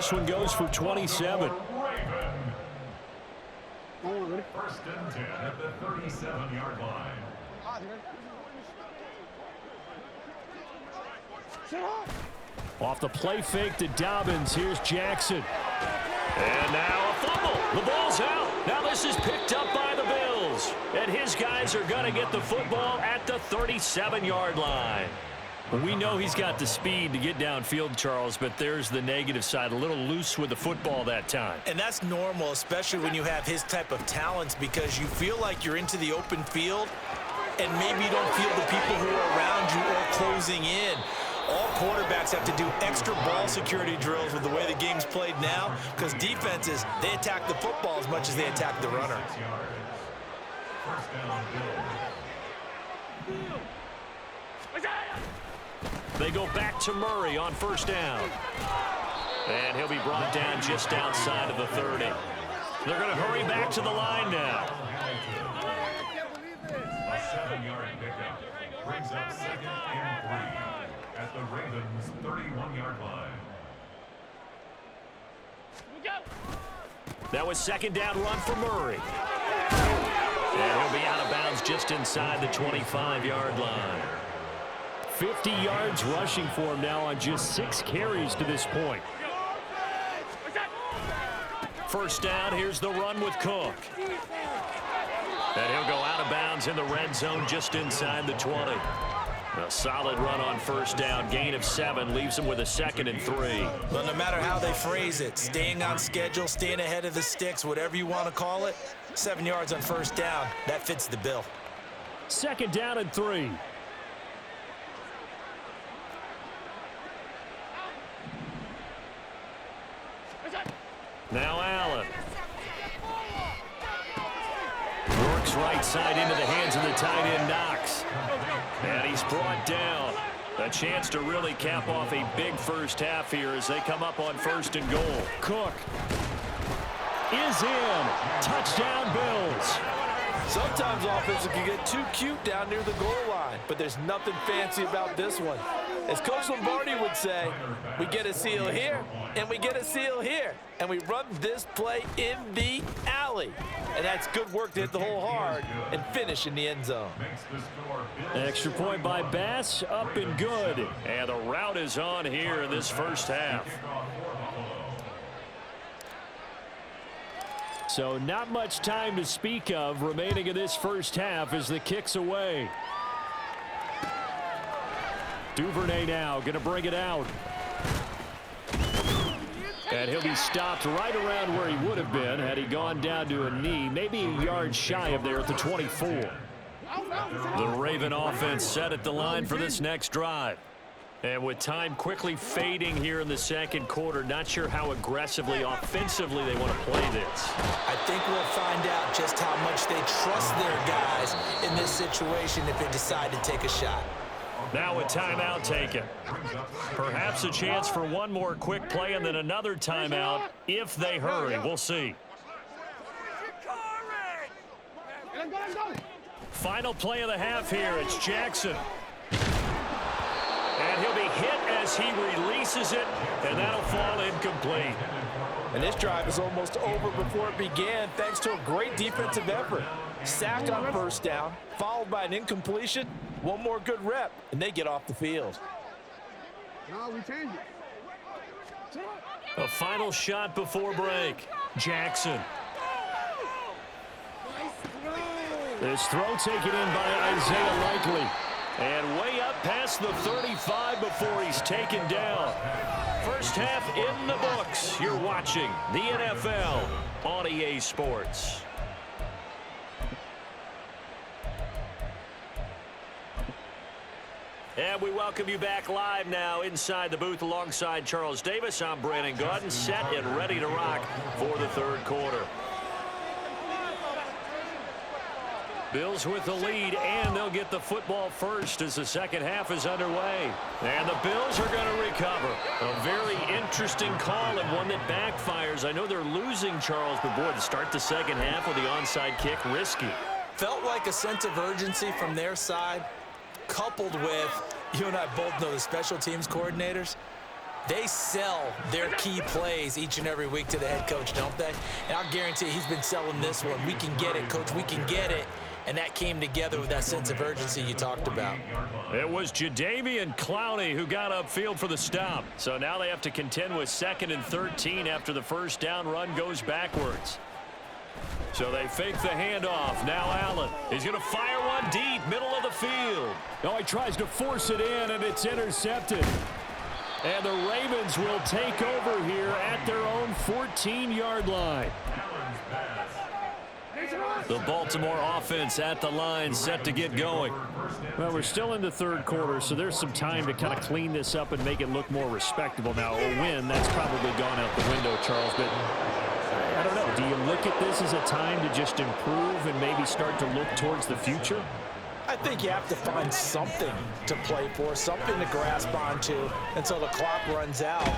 this one goes for 27. First and 10 at the 37-yard line. Off the play fake to Dobbins. Here's Jackson. And now a fumble. The ball's out. Now this is picked up by the Bills. And his guys are going to get the football at the 37-yard line. We know he's got the speed to get downfield, Charles, but there's the negative side. A little loose with the football that time. And that's normal, especially when you have his type of talents, because you feel like you're into the open field and maybe you don't feel the people who are around you or closing in. All quarterbacks have to do extra ball security drills with the way the game's played now, because defenses, they attack the football as much as they attack the runner. First down, Bills. They go back to Murray on first down. And he'll be brought down just outside of the 30. They're going to hurry back to the line now. A 7-yard pickup brings up 2nd and 3 at the Ravens' 31-yard line. That was second down run for Murray. And he'll be out of bounds just inside the 25-yard line. 50 yards rushing for him now on just 6 carries to this point. First down, here's the run with Cook. And he'll go out of bounds in the red zone just inside the 20. A solid run on first down, gain of 7, leaves him with a 2nd and 3. Well, no matter how they phrase it, staying on schedule, staying ahead of the sticks, whatever you want to call it, 7 yards on first down, that fits the bill. Second down and 3. Now Allen. Works right side into the hands of the tight end Knox. And he's brought down. A chance to really cap off a big first half here as they come up on first and goal. Cook is in. Touchdown Bills. Sometimes offenses can get too cute down near the goal line, but there's nothing fancy about this one. As Coach Lombardi would say, we get a seal here, and we get a seal here, and we run this play in the alley. And that's good work to hit the hole hard and finish in the end zone. Extra point by Bass, up and good. And the route is on here in this first half. So not much time to speak of remaining in this first half as the kick's away. Duvernay now going to bring it out. And he'll be stopped right around where he would have been had he gone down to a knee, maybe a yard shy of there at the 24. The Raven offense set at the line for this next drive. And with time quickly fading here in the second quarter, not sure how aggressively, offensively they want to play this. I think we'll find out just how much they trust their guys in this situation if they decide to take a shot. Now a timeout taken. Perhaps a chance for one more quick play and then another timeout if they hurry. We'll see. Final play of the half here. It's Jackson. And he'll be hit as he releases it, and that'll fall incomplete. And this drive is almost over before it began thanks to a great defensive effort. Sack on first down, followed by an incompletion. One more good rep, and they get off the field. A final shot before break. Jackson. This throw taken in by Isaiah Likely. And way up past the 35 before he's taken down. First half in the books. You're watching the NFL on EA Sports. And we welcome you back live now inside the booth alongside Charles Davis. I'm Brandon Gaudin, set and ready to rock for the third quarter. Bills with the lead, and they'll get the football first as the second half is underway. And the Bills are going to recover. A very interesting call and one that backfires. I know they're losing, Charles, but boy, to start the second half with the onside kick, risky. Felt like a sense of urgency from their side, coupled with, you and I both know the special teams coordinators, They sell their key plays each and every week to the head coach, don't they? And I'll guarantee he's been selling this one. We can get it, coach. We can get it. And that came together with that sense of urgency you talked about. It was Jadeveon Clowney who got upfield for the stop. So now they have to contend with 2nd and 13 after the first down run goes backwards. So they fake the handoff. Now Allen. He's going to fire one deep, middle of the field. No, he tries to force it in, and it's intercepted. And the Ravens will take over here at their own 14-yard line. The Baltimore offense at the line, set to get going. Well, we're still in the third quarter, so there's some time to kind of clean this up and make it look more respectable. Now, a win, that's probably gone out the window, Charles, but I don't know. Do you look at this as a time to just improve and maybe start to look towards the future? I think you have to find something to play for, something to grasp onto until the clock runs out.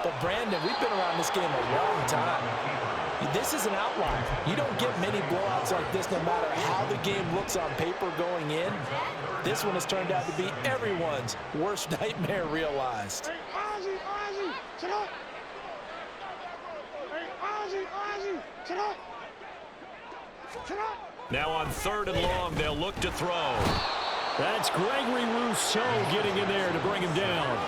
But, Brandon, we've been around this game a long time. This is an outlier. You don't get many blowouts like this no matter how the game looks on paper going in. This one has turned out to be everyone's worst nightmare realized. Now on 3rd and long, they'll look to throw. That's Gregory Rousseau getting in there to bring him down.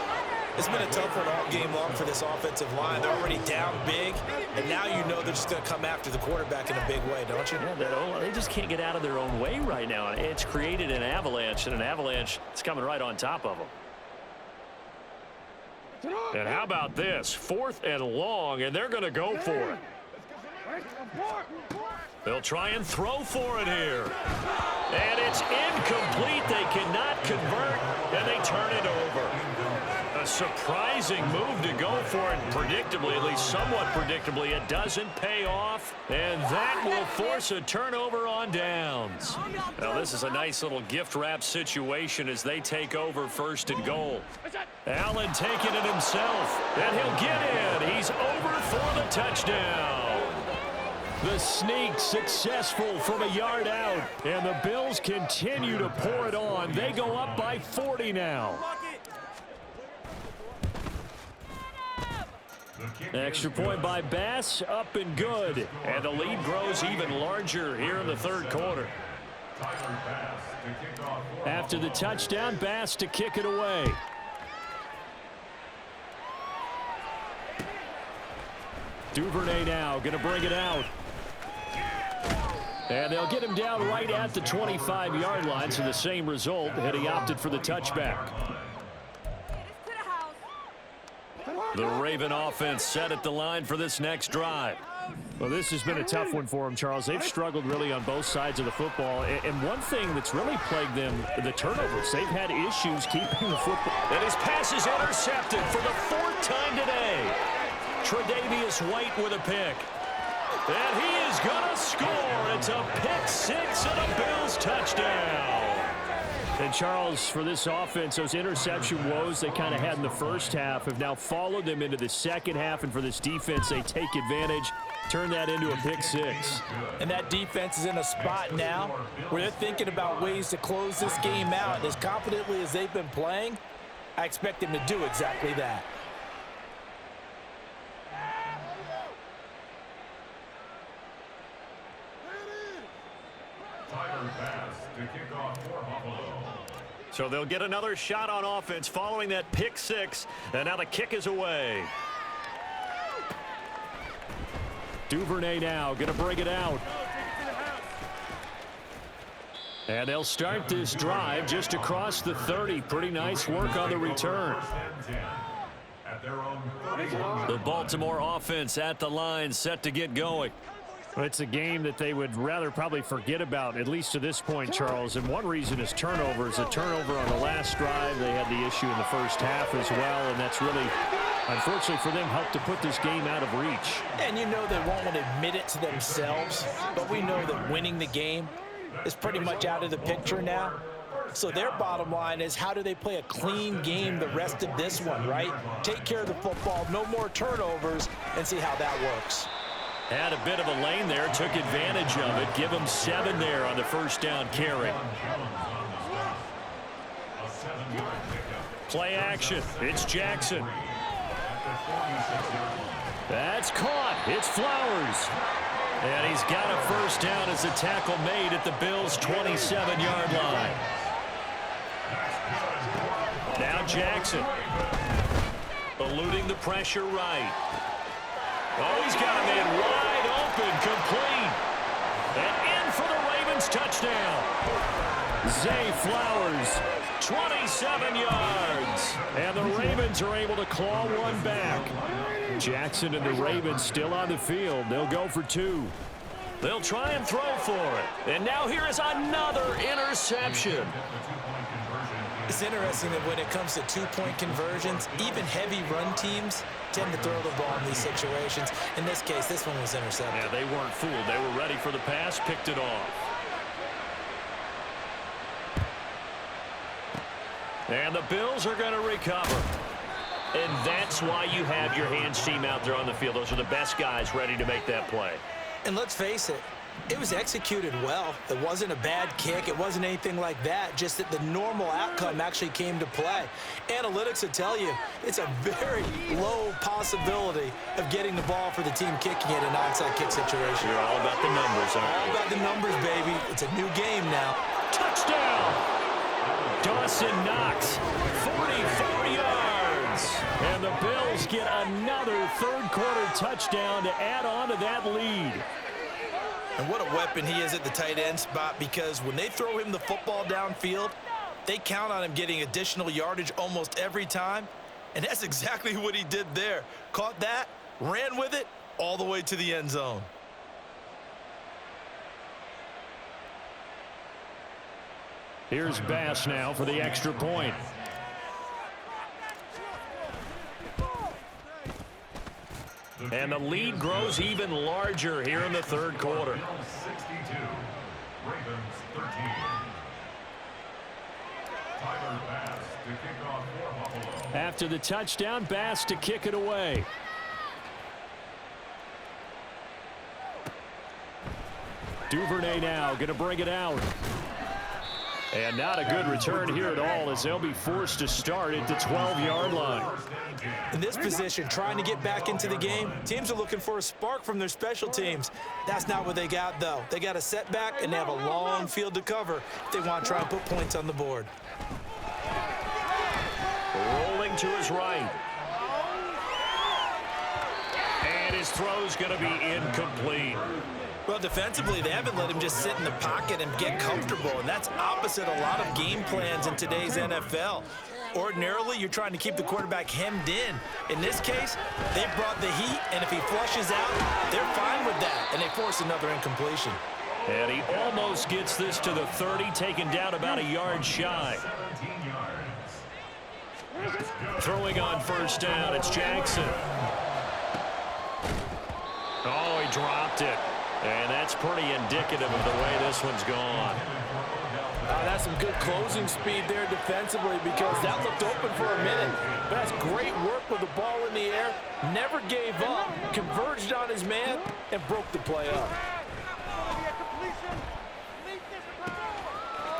It's been a tough one all game long for this offensive line. They're already down big, and now you know they're just going to come after the quarterback in a big way, don't you? Yeah, they just can't get out of their own way right now. It's created an avalanche, and an avalanche is coming right on top of them. And how about this? 4th and long, and they're going to go for it. They'll try and throw for it here. And it's incomplete. They cannot convert, and they turn it over. A surprising move to go for it. Predictably, at least somewhat predictably, it doesn't pay off. And that will force a turnover on downs. Now, this is a nice little gift wrap situation as they take over 1st and goal. Allen taking it himself, and he'll get in. He's over for the touchdown. The sneak successful from a yard out, and the Bills continue to pour it on. They go up by 40 now. Extra point by Bass, up and good. And the lead grows even larger here in the 3rd quarter. After the touchdown, Bass to kick it away. Duvernay now going to bring it out. And they'll get him down right at the 25-yard line, so the same result, and he opted for the touchback. The Raven offense set at the line for this next drive. Well, this has been a tough one for them, Charles. They've struggled really on both sides of the football. And one thing that's really plagued them, the turnovers. They've had issues keeping the football. And his pass is intercepted for the 4th time today. Tre'Davious White with a pick. And he is going to score. It's a pick 6 and a Bills touchdown. And, Charles, for this offense, those interception woes they kind of had in the first half have now followed them into the second half. And for this defense, they take advantage, turn that into a pick 6. And that defense is in a spot now where they're thinking about ways to close this game out. And as confidently as they've been playing, I expect them to do exactly that. So they'll get another shot on offense following that pick 6. And now the kick is away. Duvernay now going to bring it out. And they'll start this drive just across the 30. Pretty nice work on the return. The Baltimore offense at the line, set to get going. It's a game that they would rather probably forget about, at least to this point, Charles. And one reason is turnovers. A turnover on the last drive. They had the issue in the first half as well, and that's really, unfortunately for them, helped to put this game out of reach. And you know they won't want to admit it to themselves, but we know that winning the game is pretty much out of the picture now. So their bottom line is, how do they play a clean game the rest of this one, right? Take care of the football, no more turnovers, and see how that works. Had a bit of a lane there, took advantage of it. Give him 7 there on the first down carry. Play action. It's Jackson. That's caught. It's Flowers. And he's got a first down as the tackle made at the Bills' 27-yard line. Now Jackson. Eluding the pressure right. Oh, he's got a man wide open, complete. And in for the Ravens touchdown. Zay Flowers, 27 yards. And the Ravens are able to claw one back. Jackson and the Ravens still on the field. They'll go for two. They'll try and throw for it. And now here is another interception. It's interesting that when it comes to two-point conversions, even heavy run teams tend to throw the ball in these situations. In this case, this one was intercepted. Yeah, they weren't fooled. They were ready for the pass, picked it off. And the Bills are going to recover. And that's why you have your hands team out there on the field. Those are the best guys ready to make that play. And let's face it, it was executed well. It wasn't a bad kick. It wasn't anything like that. Just that the normal outcome actually came to play. Analytics will tell you it's a very low possibility of getting the ball for the team kicking it in an onside kick situation. You're all about the numbers, aren't you? All about the numbers, baby. It's a new game now. Touchdown! Dawson Knox, 44 yards. And the Bills get another third-quarter touchdown to add on to that lead. And what a weapon he is at the tight end spot, because when they throw him the football downfield, they count on him getting additional yardage almost every time. And that's exactly what he did there. Caught that, ran with it, all the way to the end zone. Here's Bass now for the extra point. And the lead grows even larger here in the third quarter. 62, Ravens 13. Tyler Bass to kick off for Buffalo. After the touchdown, Bass to kick it away. Duvernay now going to bring it out. And not a good return here at all, as they'll be forced to start at the 12-yard line. In this position, trying to get back into the game, teams are looking for a spark from their special teams. That's not what they got, though. They got a setback, and they have a long field to cover if they want to try and put points on the board. Rolling to his right. And his throw's going to be incomplete. Well, defensively, they haven't let him just sit in the pocket and get comfortable, and that's opposite a lot of game plans in today's NFL. Ordinarily, you're trying to keep the quarterback hemmed in. In this case, they brought the heat, and if he flushes out, they're fine with that, and they force another incompletion. And he almost gets this to the 30, taken down about a yard shy. 17 yards. Throwing on first down, it's Jackson. Oh, he dropped it. And that's pretty indicative of the way this one's gone. That's some good closing speed there defensively, because that looked open for a minute. But that's great work with the ball in the air. Never gave up, converged on his man, and broke the play up.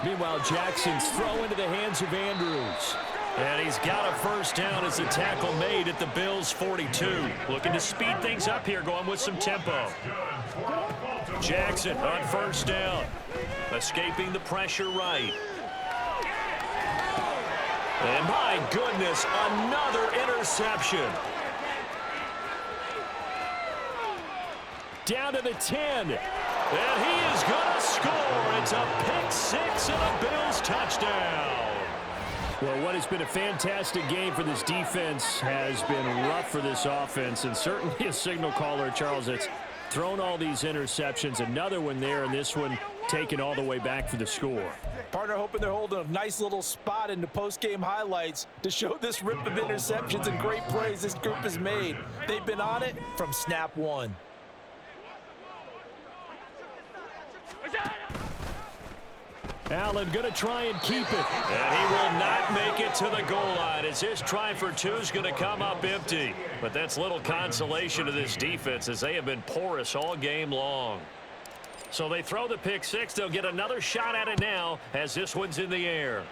Meanwhile, Jackson's throw into the hands of Andrews. And he's got a first down as the tackle made at the Bills' 42. Looking to speed things up here, going with some tempo. Jackson on first down. Escaping the pressure right. And my goodness, another interception. Down to the 10. And he is going to score. It's a pick six and a Bills touchdown. Well, what has been a fantastic game for this defense has been rough for this offense, and certainly a signal caller, Charles, that's thrown all these interceptions. Another one there, and this one taken all the way back for the score. Partner hoping they're holding a nice little spot in the post-game highlights to show this rip of interceptions and great plays this group has made. They've been on it from snap one. Allen going to try and keep it. And he will not make it to the goal line, as his try for two is going to come up empty. But that's little consolation to this defense, as they have been porous all game long. So they throw the pick six. They'll get another shot at it now, as this one's in the air.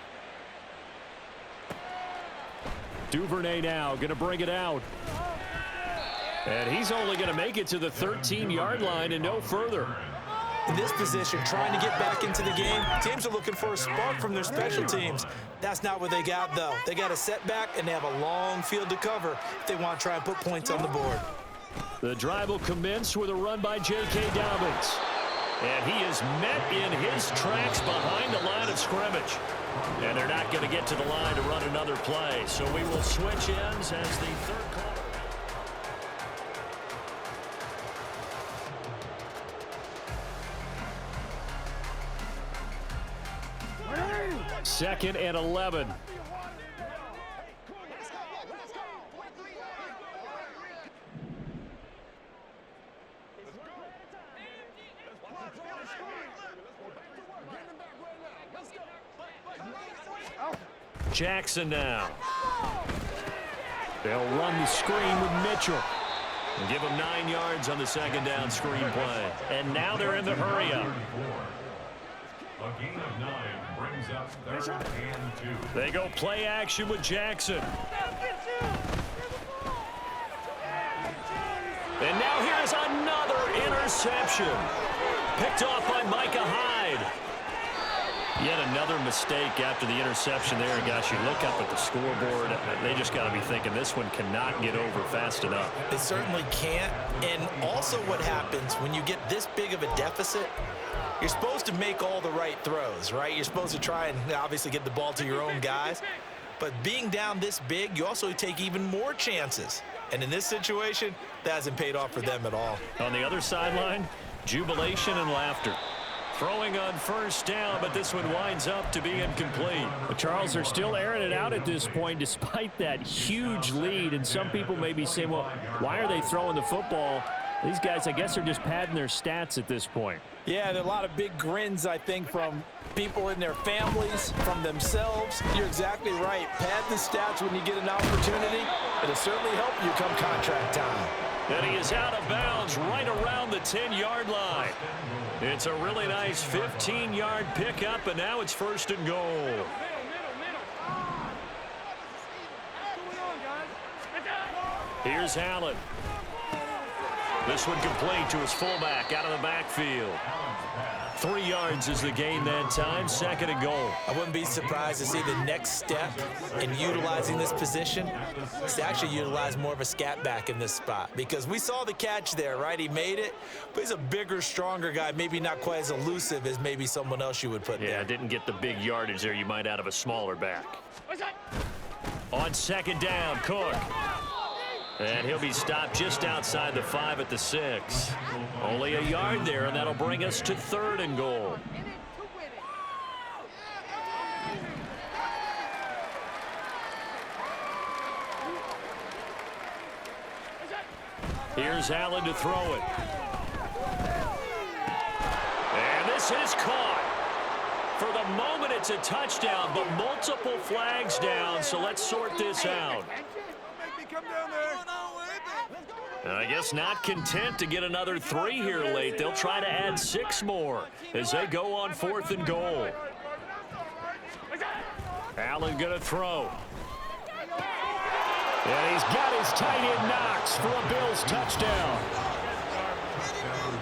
Duvernay now going to bring it out. And he's only going to make it to the 13-yard line and no further. In this position, trying to get back into the game, teams are looking for a spark from their special teams. That's not what they got, though. They got a setback, and they have a long field to cover if they want to try and put points on the board. The drive will commence with a run by J.K. Dobbins. And he is met in his tracks behind the line of scrimmage. And they're not going to get to the line to run another play. So we will switch ends as the third quarter. Second and 11. Jackson now. They'll run the screen with Mitchell. And give him 9 yards on the second down screen play. And now they're in the hurry-up. A gain of 9 brings up 3rd and 2. They go play action with Jackson. And now here's another interception. Picked off by Micah Hyde. Yet another mistake after the interception there. Gosh, you look up at the scoreboard. They just got to be thinking this one cannot get over fast enough. It certainly can't. And also what happens when you get this big of a deficit, you're supposed to make all the right throws, right? You're supposed to try and obviously get the ball to your own guys. But being down this big, you also take even more chances. And in this situation, that hasn't paid off for them at all. On the other sideline, jubilation and laughter. Throwing on first down, but this one winds up to be incomplete. But Charles, they're still airing it out at this point despite that huge lead. And some people may be saying, well, why are they throwing the football? These guys, I guess, are just padding their stats at this point. Yeah, there are a lot of big grins, I think, from people in their families, from themselves. You're exactly right. Pad the stats when you get an opportunity. It'll certainly help you come contract time. And he is out of bounds right around the 10-yard line. It's a really nice 15-yard pickup, and now it's 1st and goal. Here's Allen. This one complete to his fullback out of the backfield. 3 yards is the gain that time, 2nd and goal. I wouldn't be surprised to see the next step in utilizing this position is to actually utilize more of a scat back in this spot, because we saw the catch there, right? He made it, but he's a bigger, stronger guy, maybe not quite as elusive as maybe someone else you would put there. Yeah, didn't get the big yardage there you might out of a smaller back. On 2nd down, Cook. And he'll be stopped just outside the 5 at the 6. Only a yard there, and that'll bring us to 3rd and goal. Here's Allen to throw it. And this is caught. For the moment, it's a touchdown, but multiple flags down, so let's sort this out. I guess not content to get another 3 here late. They'll try to add 6 more as they go on 4th and goal. Allen going to throw. And he's got his tight end Knox for a Bills touchdown.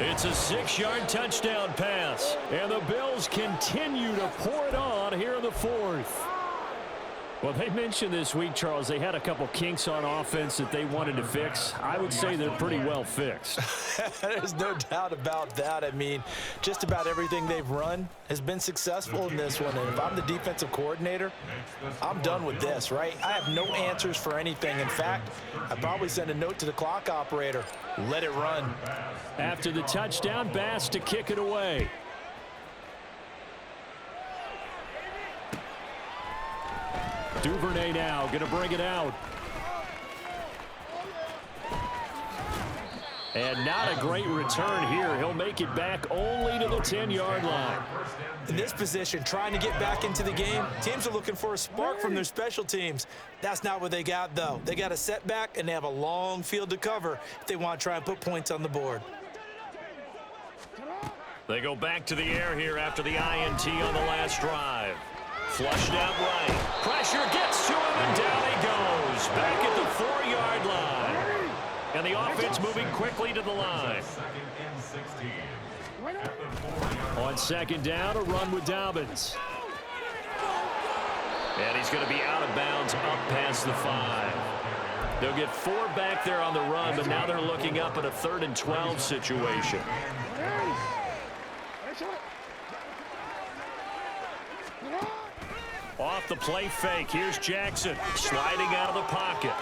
It's a 6-yard touchdown pass. And the Bills continue to pour it on here in the 4th. Well, they mentioned this week, Charles, they had a couple kinks on offense that they wanted to fix. I would say they're pretty well fixed. There's no doubt about that. I mean, just about everything they've run has been successful in this one. And if I'm the defensive coordinator, I'm done with this, right? I have no answers for anything. In fact, I'd probably send a note to the clock operator. Let it run. After the touchdown, Bass to kick it away. Duvernay now going to bring it out. And not a great return here. He'll make it back only to the 10-yard line. In this position, trying to get back into the game, teams are looking for a spark from their special teams. That's not what they got, though. They got a setback, and they have a long field to cover if they want to try and put points on the board. They go back to the air here after the INT on the last drive. Flushed out right. Pressure gets to him, and down he goes. Back at the 4-yard line. And the offense moving quickly to the line. Second and 16. On second down, a run with Dobbins. And he's going to be out of bounds up past the 5. They'll get 4 back there on the run, but now they're looking up at a 3rd and 12 situation. Off the play fake, here's Jackson sliding out of the pocket.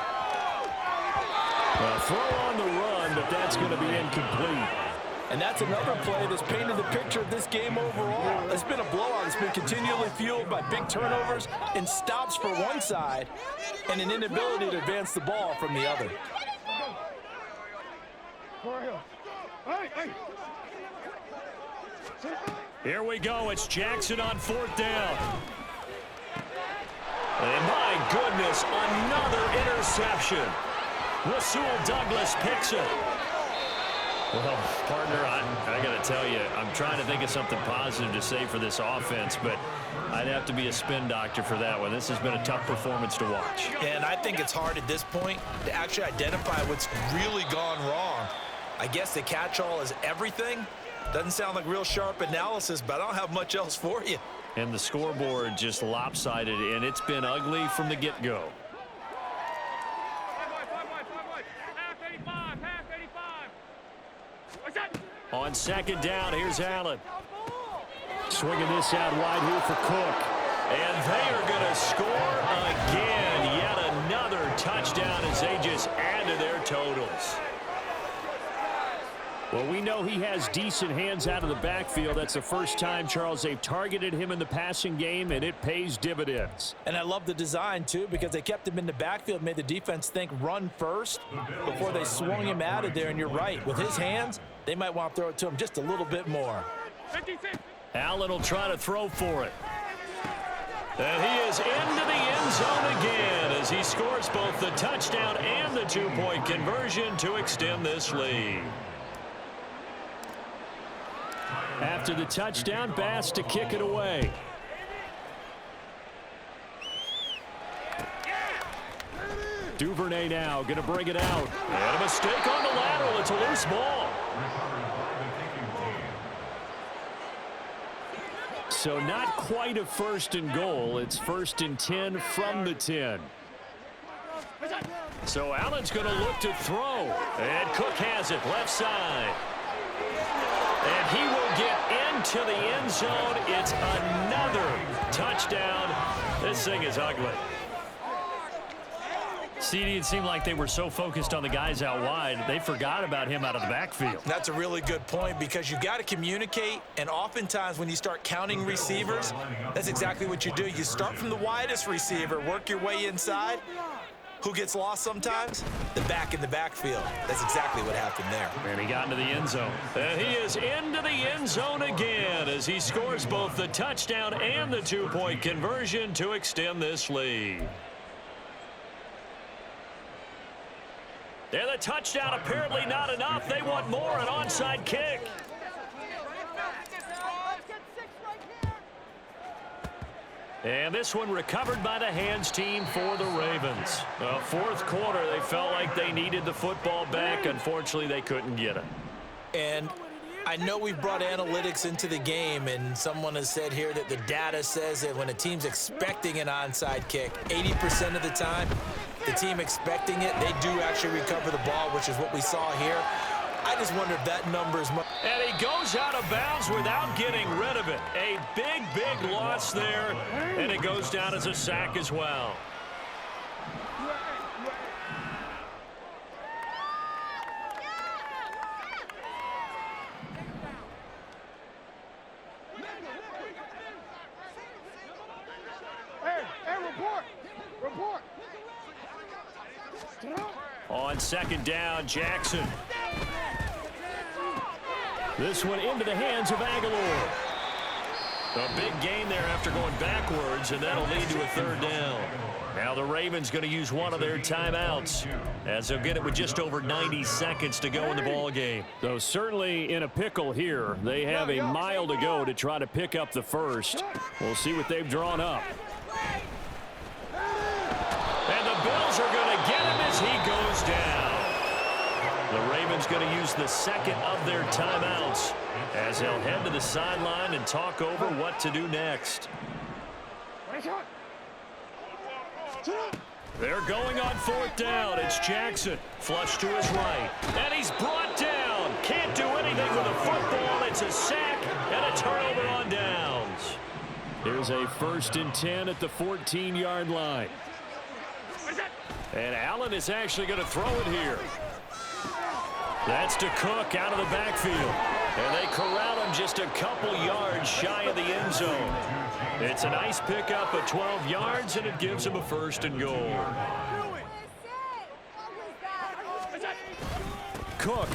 A throw on the run, but that's going to be incomplete. And that's another play that's painted the picture of this game overall. It's been a blowout. It's been continually fueled by big turnovers and stops for one side and an inability to advance the ball from the other. Here we go. It's Jackson on 4th down. And my goodness, another interception. Rasul Douglas picks it. Well, partner, I got to tell you, I'm trying to think of something positive to say for this offense, but I'd have to be a spin doctor for that one. This has been a tough performance to watch. And I think it's hard at this point to actually identify what's really gone wrong. I guess the catch-all is everything. Doesn't sound like real sharp analysis, but I don't have much else for you. And the scoreboard just lopsided, and it's been ugly from the get-go. On second down, here's Allen. Swinging this out wide here for Cook. And they are going to score again. Yet another touchdown as they just add to their totals. Well, we know he has decent hands out of the backfield. That's the first time, Charles, they've targeted him in the passing game, and it pays dividends. And I love the design, too, because they kept him in the backfield, made the defense think run first before they swung him out of there. And you're right. With his hands, they might want to throw it to him just a little bit more. Allen will try to throw for it. And he is into the end zone again as he scores both the touchdown and the 2-point conversion to extend this lead. After the touchdown, Bass to kick it away. Duvernay now going to bring it out. And a mistake on the lateral. It's a loose ball. So not quite a 1st and goal. It's 1st and 10 from the 10. So Allen's going to look to throw. And Cook has it left side. And he will get into the end zone. It's another touchdown. This thing is ugly. CD, it seemed like they were so focused on the guys out wide, they forgot about him out of the backfield. That's a really good point because you got to communicate, and oftentimes when you start counting receivers, that's exactly what you do. You start from the widest receiver, work your way inside. Who gets lost sometimes? The back in the backfield. That's exactly what happened there. And he got into the end zone. And he is into the end zone again as he scores both the touchdown and the 2-point conversion to extend this lead. And the touchdown apparently not enough. They want more, an onside kick. And this one recovered by the hands team for the Ravens. 4th quarter, they felt like they needed the football back. Unfortunately, they couldn't get it. And I know we've brought analytics into the game, and someone has said here that the data says that when a team's expecting an onside kick, 80% of the time, the team expecting it, they do actually recover the ball, which is what we saw here. I just wonder if that number is much. And he goes out of bounds without getting rid of it. A big, big loss there, and it goes down as a sack as well. Report. On second down, Jackson. This one into the hands of Aguilar. A big gain there after going backwards, and that'll lead to a 3rd down. Now the Ravens going to use one of their timeouts as they'll get it with just over 90 seconds to go in the ball game. Though certainly in a pickle here. They have a mile to go to try to pick up the first. We'll see what they've drawn up. And the Bills are going to get him as he goes down. Ravens going to use the second of their timeouts as they'll head to the sideline and talk over what to do next. They're going on fourth down. It's Jackson. Flush to his right. And he's brought down. Can't do anything with a football. It's a sack and a turnover on downs. Here's a 1st and 10 at the 14-yard line. And Allen is actually going to throw it here. That's to Cook out of the backfield. And they corral him just a couple yards shy of the end zone. It's a nice pickup of 12 yards, and it gives him a 1st and goal. Cook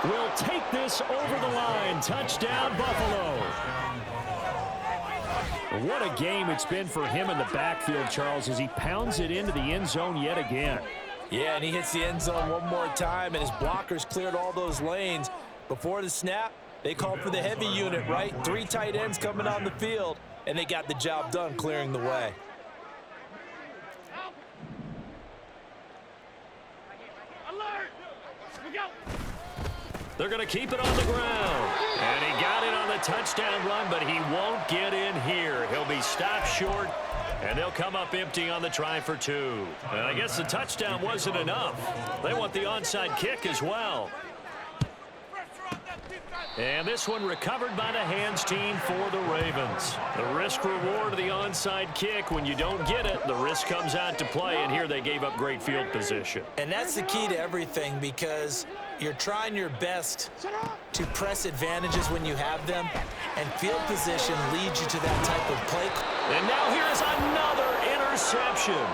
will take this over the line. Touchdown, Buffalo. What a game it's been for him in the backfield, Charles, as he pounds it into the end zone yet again. Yeah, and he hits the end zone one more time, and his blockers cleared all those lanes. Before the snap, they called for the heavy unit, right? 3 tight ends coming on the field, and they got the job done clearing the way. They're going to keep it on the ground. And he got it on the touchdown run, but he won't get in here. He'll be stopped short, and they'll come up empty on the try for 2. And I guess the touchdown wasn't enough. They want the onside kick as well. And this one recovered by the hands team for the Ravens. The risk-reward of the onside kick. When you don't get it, the risk comes out to play, and here they gave up great field position. And that's the key to everything, because you're trying your best to press advantages when you have them, and field position leads you to that type of play. And now here's another interception.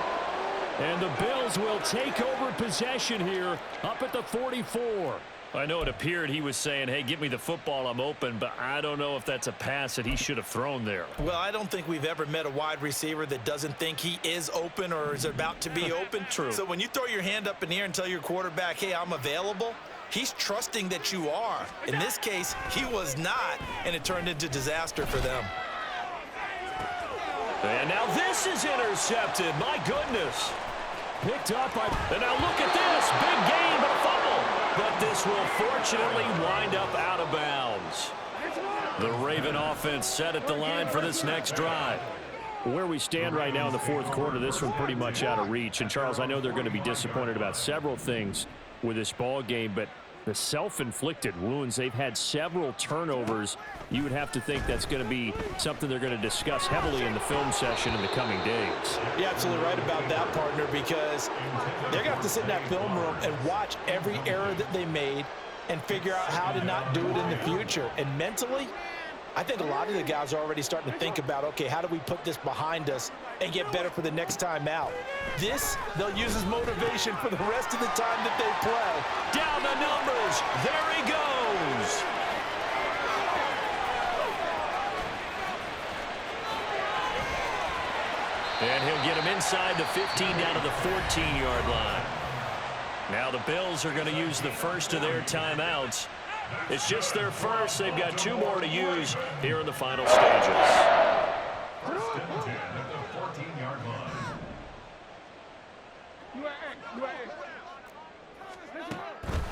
And the Bills will take over possession here up at the 44. I know it appeared he was saying, hey, give me the football, I'm open, but I don't know if that's a pass that he should have thrown there. Well, I don't think we've ever met a wide receiver that doesn't think he is open or is about to be open. True. So when you throw your hand up in the air and tell your quarterback, hey, I'm available, he's trusting that you are. In this case, he was not, and it turned into disaster for them. And now this is intercepted. My goodness. Picked up by... And now look at this. Big gain, but a fumble. But this will fortunately wind up out of bounds. The Raven offense set at the line for this next drive. Where we stand right now in the fourth quarter, this one pretty much out of reach. And, Charles, I know they're going to be disappointed about several things with this ball game, but the self-inflicted wounds, they've had several turnovers. You would have to think that's going to be something they're going to discuss heavily in the film session in the coming days. You're absolutely right about that, partner, because they're going to have to sit in that film room and watch every error that they made and figure out how to not do it in the future. And mentally, I think a lot of the guys are already starting to think about, okay, how do we put this behind us and get better for the next time out? This, they'll use as motivation for the rest of the time that they play. Down the numbers. There he goes. And he'll get him inside the 15 down to the 14-yard line. Now the Bills are going to use the first of their timeouts. It's just their first. They've got 2 more to use here in the final stages. First and 10 at the 14-yard line.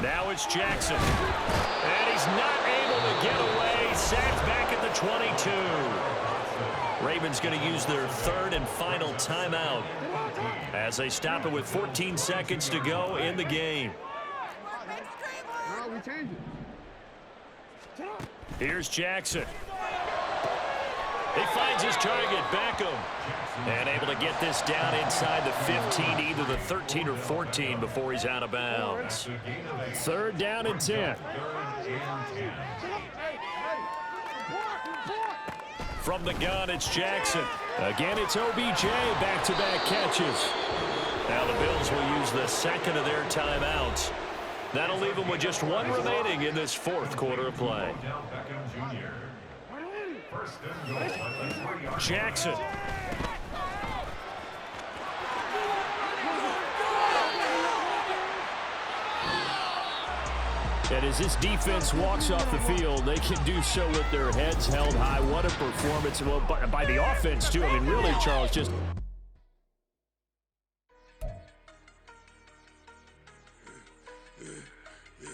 Now it's Jackson. And he's not able to get away. Sacked back at the 22. Ravens going to use their 3rd and final timeout as they stop it with 14 seconds to go in the game. No, we change it. Here's Jackson. He finds his target, Beckham. And able to get this down inside the 15, either the 13 or 14 before he's out of bounds. 3rd down and 10. From the gun, it's Jackson. Again, it's OBJ, back-to-back catches. Now the Bills will use the second of their timeouts. That'll leave them with just 1 remaining in this 4th quarter of play. Jackson. And as this defense walks off the field, they can do so with their heads held high. What a performance by the offense, too. I mean, really, Charles, just